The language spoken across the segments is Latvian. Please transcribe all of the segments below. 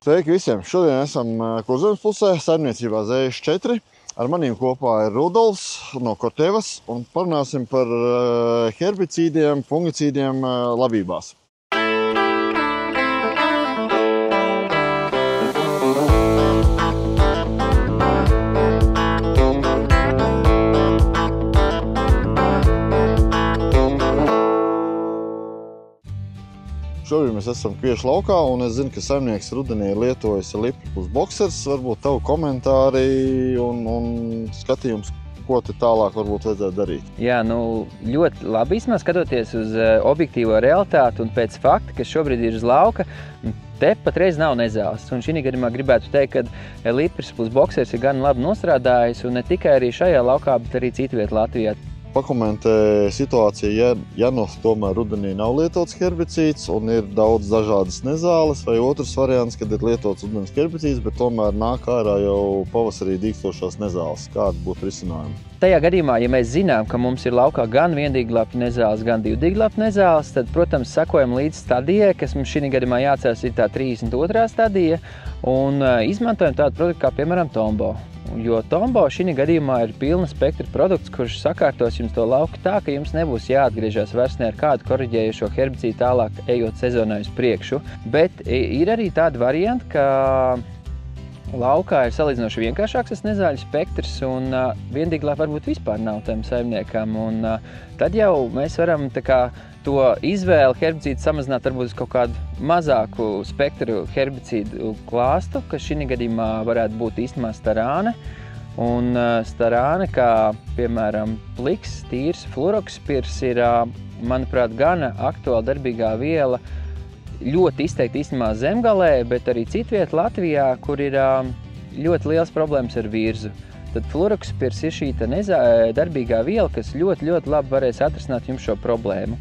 Sveiki visiem! Šodien esam Kurzemes pusē, saimniecībā Zējas 4. Ar maniem kopā ir Rudolfs no Kortevas un parunāsim par herbicīdiem, fungicīdiem labībās. Šobrīd mēs esam Kviešu laukā, un es zinu, ka saimnieks rudenī ir lietojis Lipri plus Boxers. Varbūt tavu komentāri un skatījums, ko te tālāk varbūt vajadzētu darīt. Jā, ļoti labi īstenībā skatoties uz objektīvo realitāti un pēc fakta, kas šobrīd ir uz lauka, te patreiz nav nezāles. Un šī gadījumā gribētu teikt, ka Lipris plus Boxers ir gan labi nostrādājis, un ne tikai arī šajā laukā, bet arī citviet Latvijā. Pakomentē situāciju, ja tomēr rudenī nav lietots herbicīds un ir daudz dažādas nezāles, vai otrs variants, kad ir lietots rudenis herbicīds, bet tomēr nāk ārā jau pavasarī dīkstošās nezāles. Kādi būtu risinājumi? Tajā gadījumā, ja mēs zinām, ka mums ir laukā gan viendīglapju nezāles, gan divdīglapju nezāles, tad, protams, sekojam līdz stadijai, kas mums šī gadījumā jāatcerās ir tā 32. stadija, un izmantojam tādu produktu kā, piemēram, Tombo. Jo Tombo šī gadījumā ir pilna spektra produkts, kurš sakārtos jums to lauku tā, ka jums nebūs jāatgriežas vairs ne ar kādu koriģējušo herbicīdu tālāk ejot sezonai uz priekšu. Bet ir arī tāda varianta, ka laukā ir salīdzinoši vienkāršāks tas nezāļu spektrs un viendīglā varbūt vispār nav tam saimniekam. Un tad jau mēs varam to izvēli herbicīdu samazināt varbūt uz kaut kādu mazāku spektru herbicīdu klāstu, kas šī gadījumā varētu būt īstenībā starāne. Un starāne, kā piemēram pliks, tīrs, fluorokspirs ir, manuprāt, gana aktuāla darbīgā viela, ļoti izteikti īstenībā zemgalē, bet arī citviet Latvijā, kur ir ļoti liels problēmas ar virzu. Tad fluorokspirs ir šī darbīgā viela, kas ļoti labi varēs atrisināt jums šo problēmu.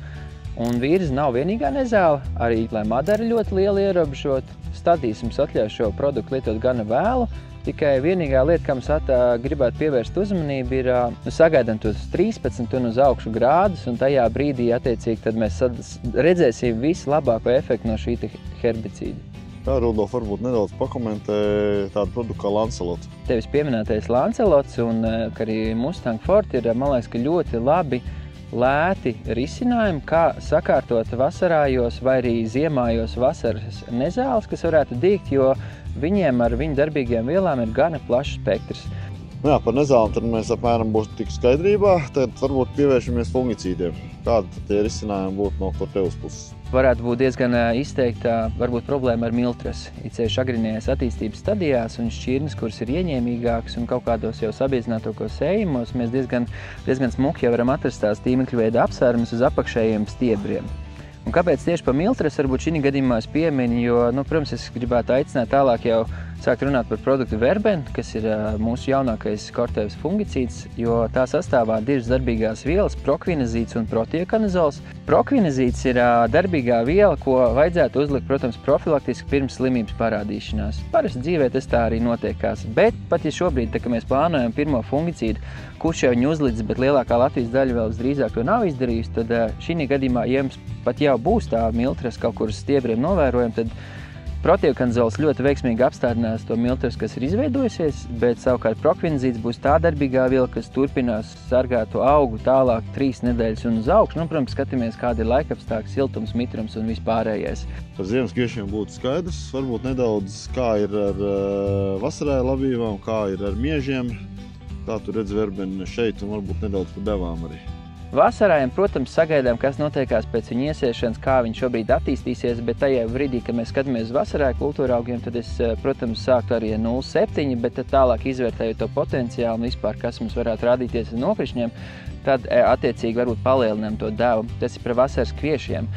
Un virza nav vienīgā nezāle, arī, lai madara ļoti liela ierobežot, stadijas mums atļauj šo produktu lietot gana vēlu, tikai vienīgā lieta, kā mums gribētu pievērst uzmanību, ir sagaidām tos 13 un uz augšu grādus, un tajā brīdī, attiecīgi, tad mēs redzēsim vislabāko efektu no šī herbicīda. Kā, Rudolf, varbūt nedaudz pakomentē tādu produktu kā Lancelots? Tevis pieminētais Lancelots un arī Mustang Forte ir, man liekas, ka ļoti labi lēti risinājumi, kā sakārtot vasarājos vai arī ziemājos vasaras nezāles, kas varētu dīgt, jo viņiem ar viņu darbīgajām vielām ir gana plašs spektrs. Jā, par nezālēm tad mēs apmēram būs tik skaidrībā, tad varbūt pievēršamies fungicīdiem. Kādi tie risinājumi būtu no Kortevas puses? Varētu būt diezgan izteikta varbūt problēma ar miltrasi. Īpaši agrīnajās attīstības stadijās un šķirnes, kuras ir ieņēmīgākas un kaut kādos jau sabiezinātokos sējumos, mēs diezgan smuki jau varam atrast tās tīmekļa veida apsvērums uz apakšējiem stiebriem. Un kāpēc tieši par miltrasi varbūt šī gadījumā es pieminu, jo, protams, es gribētu aicināt tālāk jau sākt runāt par produktu Verben, kas ir mūsu jaunākais Kortevas fungicīds, jo tā sastāvā divas darbīgās vielas, prokvinazīts un protiokanizols. Prokvinazīts ir darbīgā viela, ko vajadzētu uzlikt, protams, profilaktiski pirms slimības parādīšanās. Parasti dzīvē tas tā arī notiekās, bet pat ja šobrīd, kad mēs plānojam pirmo fungicīdu, kurš jau viņu uzlicis, bet lielākā Latvijas daļa vēl visdrīzāk to nav izdarījusi, tad šī gadījumā, ja jums pat jau būs tā miltras kaut kur uz stiebriem novērojama, tad protiokanizols ļoti veiksmīgi apstādinās to miltras, kas ir izveidojusies, bet savukārt prokvinazīts būs tā darbīgā viela, kas turpinās sargāt to augu tālāk 3 nedēļas un uz augšu. Protams, skatāmies, kāda ir laikapstākļi, siltums, mitrums un vispārējais. Par ziemas kviešiem būtu skaidrs, varbūt nedaudz kā ir ar vasarāju labībām, kā ir ar miežiem, kā tu redzi Verbeni šeit un varbūt nedaudz par devām arī. Vasarājiem, protams, sagaidām, kas notiekās pēc viņa iesiešanas, kā viņš šobrīd attīstīsies, bet tajā brīdī, kad mēs skatāmies uz vasarāju kultūra augiem, tad es, protams, sāktu arī ar 0,7, bet tad tālāk izvērtējot to potenciālu un vispār, kas mums varētu rādīties ar nokrišņiem, tad attiecīgi varbūt palielinām to devu. Tas ir par vasaras kviešiem.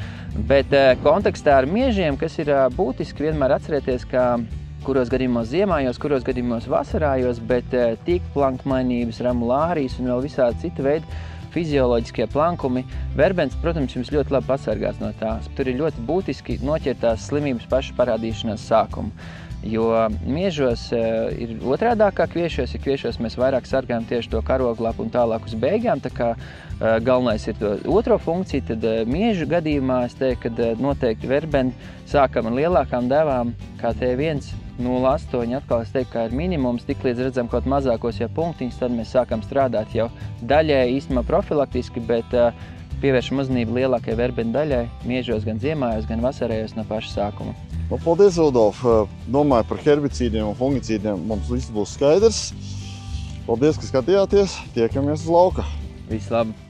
Bet kontekstā ar miežiem, kas ir būtiski vienmēr atcerēties, ka kuros gadījumos ziemājos, kuros gadījumos vasarājos, bet tīklu plankmainības, ramulārijas un vēl visādi cita veida fizioloģiskie plankumi. Verbens, protams, jums ļoti labi pasargās no tās. Tur ir ļoti būtiski noķert tās slimības pašu parādīšanās sākumu. Jo miežos ir otrādāk kā kviešos, ja kviešos mēs vairāk sargājam tieši to karoglapu un tālāk uz beigām, tā kā galvenais ir to otro funkciju, tad miežu gadījumā es teiktu, ka noteikti verbeni sākam ar lielākām devām, kā T1, 0,8, atkal es teiktu, ka ir minimums, tik līdz redzam kaut mazākos jau punktiņus, tad mēs sākam strādāt jau daļai īstenībā profilaktiski, bet pievēršam uzmanību lielākai verbenu daļai, miežos gan ziemājos, gan vasarējos no paša sākuma. Paldies, Rudolf! Domāju, par herbicīdiem un fungicīdiem mums viss būs skaidrs. Paldies, ka skatījāties! Tiekamies uz lauka! Viss labi!